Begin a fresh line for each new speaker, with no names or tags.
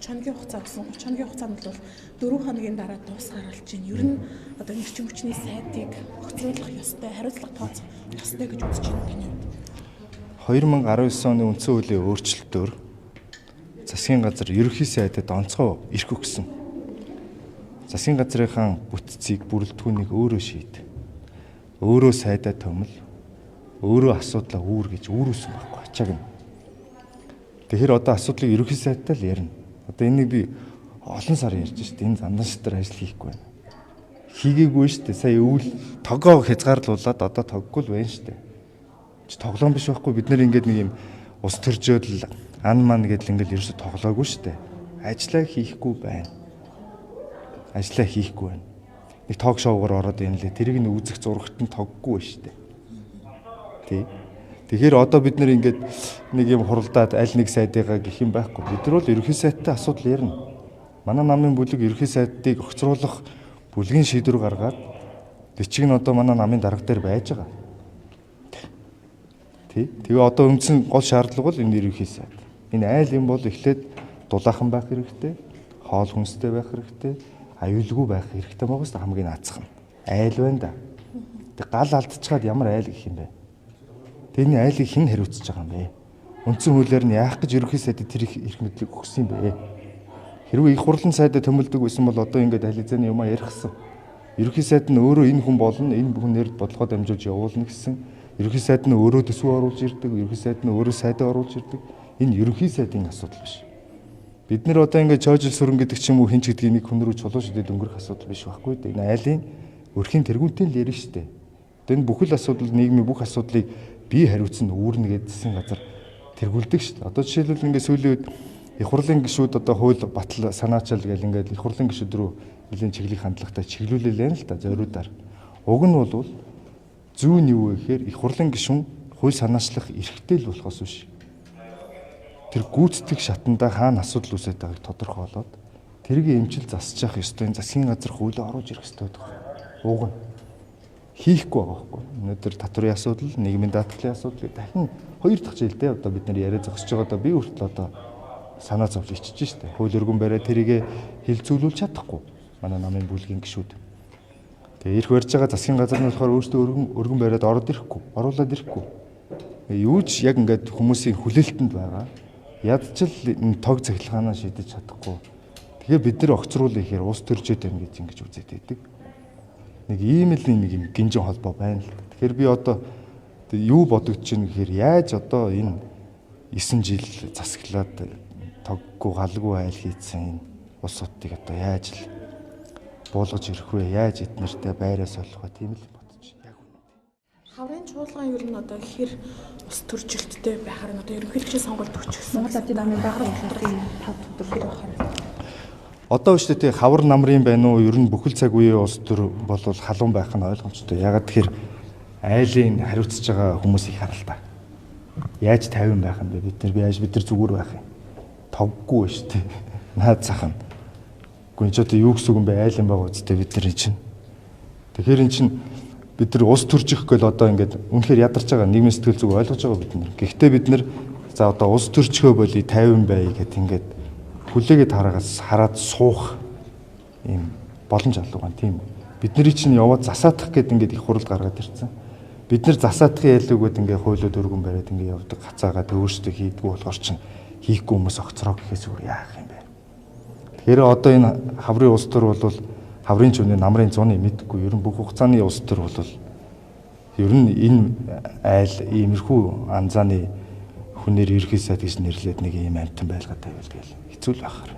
хоногийн хугацаа гэсэн 30 хоногийн хугацаанд бол 4 хоногийн дараа дуусгаар болж байна. Ер нь одоо эрчим хүчний сайдыг огцруулах ёстой, хариуцлага тооцох ёстой гэж үзэж байна таны хувьд.
2019 оны үндсэн хуулийн өөрчлөлтөөр засгийн газар ерөнхий сайдад онцгой эрх өгсөн. Засгийн газрынхаа бүтцийг бүрэлдэхүүнийг өөрөө шийд. Өөрөө сайдаа төмөл, өөрөө асуудлаа үүр гэж үүрүүлсэн байхгүй ачааг нь. Тэгэхээр одоо асуудлыг ерөнхий сайдтай л ярина. Одоо энийг би олон сар ярьж штэ энэ замдан шатар ажил хийхгүй байна. Хийгээгүй штэ. Сая өвөл тогоо хязгаарлуулад одоо тоггүй л байна штэ. Тоглоом биш байхгүй бид нэр ингээд нэг юм ус төржөөл ан ман гэдэл ингээд ерөөсө тоглоогүй штэ. Ажлаа хийхгүй байна. Ажлаа хийхгүй байна. Нэг ток шоугаар ороод ийм лээ. Тэрийг нь үзэх зурагт нь тоггүй штэ. Тий. Тэгэхээр одоо бид нэр ингээд нэг юм хуралдаад аль нэг сайдыгаа гэх юм байхгүй. Бид нар бол ерөнхий сайдтай асуудал ярина. Манай намын бүлэг ерөнхий сайдыг огцруулах бүлгийн шийдвэр гаргаад бичиг нь одоо манай намын дарга дээр байж байгаа. Тий. Тэгээ одоо үндсэн гол шаардлага бол энэ ерөнхий сайд. Энэ айл юм бол эхлээд дулаахан байх хэрэгтэй, хоол хүнстэй байх хэрэгтэй, аюулгүй байх хэрэгтэй байгаас хамгийн наацхан. Айл байна да. Тэг гал алдчихад ямар айл гэх юм бэ? Тэрний айлыг хэн хариуцж байгаа юм бэ? Үндсэн хуулиар нь яах гэж ерөнхий сайдад тэр эрх мэдлийг өгсөн юм бэ? Хэрвээ их хурлын сайдад төмөлдөг байсан бол одоо ингээд ализаны юмаа ярихсан. Ерөнхий сайд нь өөрөө энэ хүн болно, энэ бүхнээр бодлогоо дамжуулж явуулна гэсэн. Ерөнхий сайд нь өөрөө төсвөө оруулж ирдэг, ерөнхий сайд нь өөрөө сайдаа оруулж ирдэг. Энэ ерөнхий сайдын асуудал биш. Бид нэр одоо ингээд чойжил сүрэн гэдэг ч юм уу хинч гэдгийг нэг хүн рүү чулуу шидэд өнгөрөх асуудал биш байхгүй дээ. Энэ айлын өрхийн тэргүүнтэй л ярина штэ. Энэ бүхэл асуудал нийгмийн бүх асуудлыг би хариуцсан үүрнэ гэдсэн газар тэргүүлдэг шүү дээ. Одоо жишээлбэл ингээд сүүлийн үед их хурлын гишүүд одоо хууль батал санаачаал гэл ингээд их хурлын гишүүд рүү нэлийн чиглэх хандлагатай чиглүүлэл байна л да зориудаар. Уг нь бол зүү нь юу вэ гэхээр их хурлын гишүүн хууль санаачлах эрхтэй л болохоос биш. Тэр гүйцэтгэх шатандаа хаана асуудал үүсэж байгааг тодорхойлоод тэрийг эмчил засаж явах ёстой. Засгийн газар хуулийг оруулж ирэх ёстой гэдэг. Уг нь хийхгүй байгаа байхгүй. Өнөөдөр татврын асуудал, нийгмийн даатгалын асуудал дахин хоёр дахь жилдээ одоо бид нар яриа зогсож байгаа одоо би хүртэл одоо санаа зовж ичиж штэ. Хууль өргөн бариад тэрийг хилцүүлүүлж чадахгүй. Манай намын бүлгийн гишүүд. Тэгээ ирэх барьж байгаа засгийн газар нь болохоор өөртөө өргөн бариад ороод ирэхгүй, оруулаад ирэхгүй. Юу ч яг ингээд хүмүүсийн хүлээлтэнд байгаа. Ядчил энэ тог цахилгаанаа шийдэж чадахгүй. Тэгээ бид нар огцруулах ихээр ус төржөөд байна гэж ингэж үзээд байдаг. Нэг ийм л нэг юм гинжин холбоо байна л. Тэгэхээр би одоо юу бодогдож байна гэхээр яаж одоо энэ 9 жил засаглаад тоггүй галгүй айл хийсэн энэ улс судыг одоо яаж л буулгаж ирэх вэ? Яаж эднэртэй байраа солих вэ? Тийм л бодож яг үнэ.
Хаврын чуулган ер нь одоо хэр ус төржилттэй байхаар нь одоо ерөнхийлөгчийн сонгуульд өчгсөн.
Монгол Ардын намын багрын хөтөлбөрийн 5 төрлөөр байна.
Одоо биш үү хавар намрын байна уу? Ер нь бүхэл цаг үеийн улс төр бол халуун байх нь ойлгомжтой. Ягаад тэгэхээр айлын хариуцж байгаа хүмүүс их харалтаа. Яаж 50 байх юм бэ? Бид нар зүгээр байх юм. Тоггүй шүү дээ. Наад цахна. Гүн ч одоо юу гэсэн юм бэ? Айлын байгаа үстэй бид нар чинь. Тэгэхээр эн чинь бид нар ус төржих гэл одоо ингээд үнэхээр ядарч байгаа нийгмийн сэтгэл зүг ойлгож байгаа бид нар. Гэхдээ бид нар за одоо ус төрчхөө болий 50 бай гэхэд ингээд хүлээгээд хараад суух ийм боломж алга байна тийм үү. Бидний чинь яваад засаатах гэдэг ингээд их хурал гаргаад ирсэн. Бид нар засаатахын ялгүйд ингээд хуулиуд өргөн бариад ингээд явдаг хацаагаад өөрсдөө хийдгүү болохоор чинь хийхгүй хүмүүс огцроо гэхээс өөр яах юм бэ. Тэгэхээр одоо энэ хаврын улс төр бол хаврын ч үнэ намрын зуны мэдхгүй ер нь бүх хугацааны улс төр бол ер нь энэ айл иймэрхүү анзааны хүнээр ерхий сайд гэж нэрлээд нэг ийм амтан байлгатай байл гээл хэцүү л байхаар.